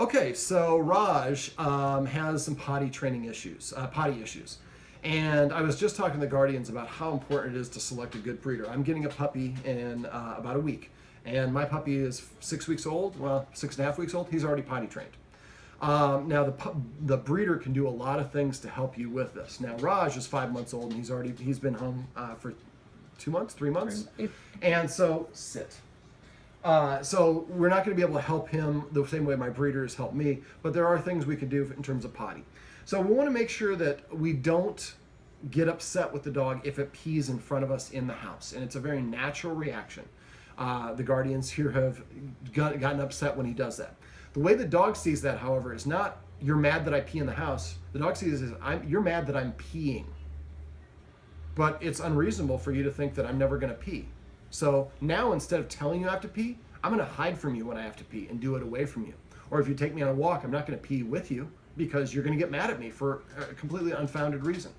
Okay, so Raj has some potty training issues, potty issues. And I was just talking to the Guardians about how important it is to select a good breeder. I'm getting a puppy in about a week. And my puppy is 6 weeks old, well, 6.5 weeks old. He's already potty trained. Now the breeder can do a lot of things to help you with this. Now Raj is 5 months old and he's been home for 2 months, 3 months. And so sit. So we're not going to be able to help him the same way my breeders help me, but there are things we can do in terms of potty. So we want to make sure that we don't get upset with the dog if it pees in front of us in the house. And it's a very natural reaction. The Guardians here have gotten upset when he does that. The way the dog sees that, however, is not, you're mad that I pee in the house. The dog sees it as, you're mad that I'm peeing. But it's unreasonable for you to think that I'm never going to pee. So now instead of telling you I have to pee, I'm going to hide from you when I have to pee and do it away from you. Or if you take me on a walk, I'm not going to pee with you because you're going to get mad at me for a completely unfounded reason.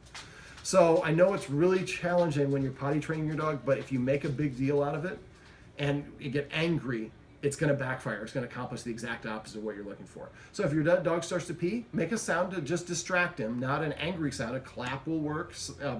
So I know it's really challenging when you're potty training your dog, but if you make a big deal out of it and you get angry, it's going to backfire. It's going to accomplish the exact opposite of what you're looking for. So if your dog starts to pee, make a sound to just distract him, not an angry sound. A clap will work,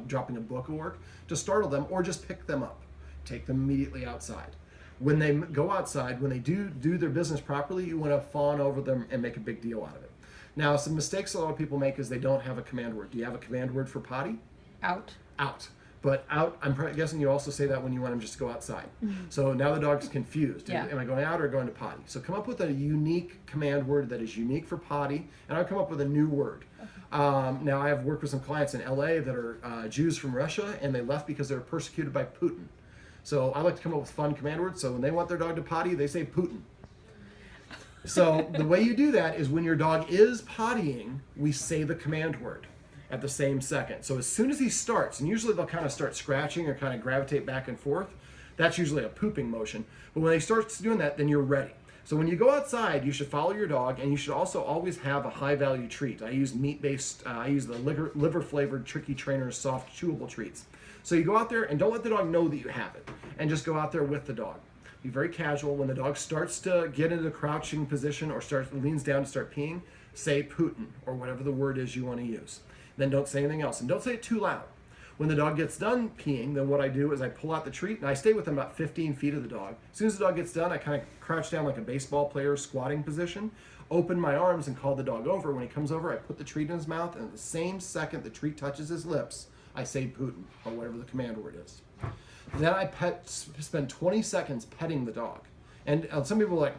dropping a book will work to startle them, or just pick them up. Take them immediately outside. When they go outside, when they do their business properly, you want to fawn over them and make a big deal out of it. Now, some mistakes a lot of people make is they don't have a command word. Do you have a command word for potty? Out. Out. But out, I'm guessing you also say that when you want them just to go outside. So now the dog's confused. Yeah. Am I going out or going to potty? So come up with a unique command word that is unique for potty, and I'll come up with a new word. Now, I have worked with some clients in LA that are Jews from Russia, and they left because they were persecuted by Putin. So I like to come up with fun command words. So when they want their dog to potty, they say Putin. So the way you do that is when your dog is pottying, we say the command word at the same second. So as soon as he starts, and usually they'll kind of start scratching or kind of gravitate back and forth, that's usually a pooping motion. But when they start doing that, then you're ready. So when you go outside, you should follow your dog, and you should also always have a high-value treat. I use meat-based, I use the liver-flavored Tricky Trainer soft chewable treats. So you go out there and don't let the dog know that you have it, and just go out there with the dog. Be very casual. When the dog starts to get into the crouching position or leans down to start peeing, say Putin or whatever the word is you want to use. Then don't say anything else, and don't say it too loud. When the dog gets done peeing, then what I do is I pull out the treat, and I stay within about 15 feet of the dog. As soon as the dog gets done, I kind of crouch down like a baseball player squatting position, open my arms and call the dog over. When he comes over, I put the treat in his mouth, and at the same second the treat touches his lips, I say Putin, or whatever the command word is. Then I spend 20 seconds petting the dog. And some people are like,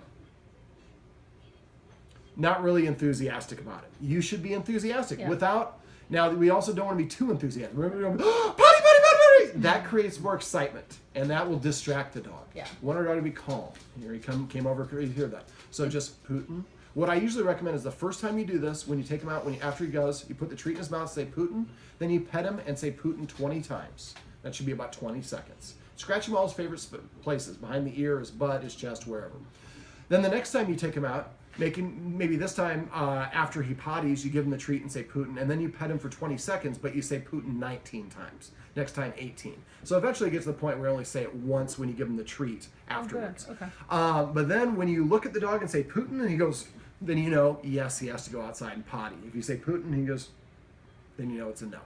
not really enthusiastic about it. You should be enthusiastic. Yeah. Now, we also don't want to be too enthusiastic. Remember, potty, potty, potty, potty. That creates more excitement, and that will distract the dog. Yeah. We want our dog to be calm. Here he came over, you hear that. So just Putin. What I usually recommend is the first time you do this, when you take him out, after he goes, you put the treat in his mouth, say Putin, then you pet him and say Putin 20 times. That should be about 20 seconds. Scratch him all his favorite places, behind the ear, his butt, his chest, wherever. Then the next time you take him out, maybe this time after he potties, you give him the treat and say Putin, and then you pet him for 20 seconds, but you say Putin 19 times. Next time, 18. So eventually it gets to the point where you only say it once when you give him the treat afterwards. Oh, good. Okay. But then when you look at the dog and say Putin, and he goes, then you know, yes, he has to go outside and potty. If you say Putin, he goes, then you know it's a no.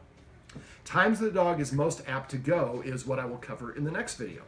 Times the dog is most apt to go is what I will cover in the next video.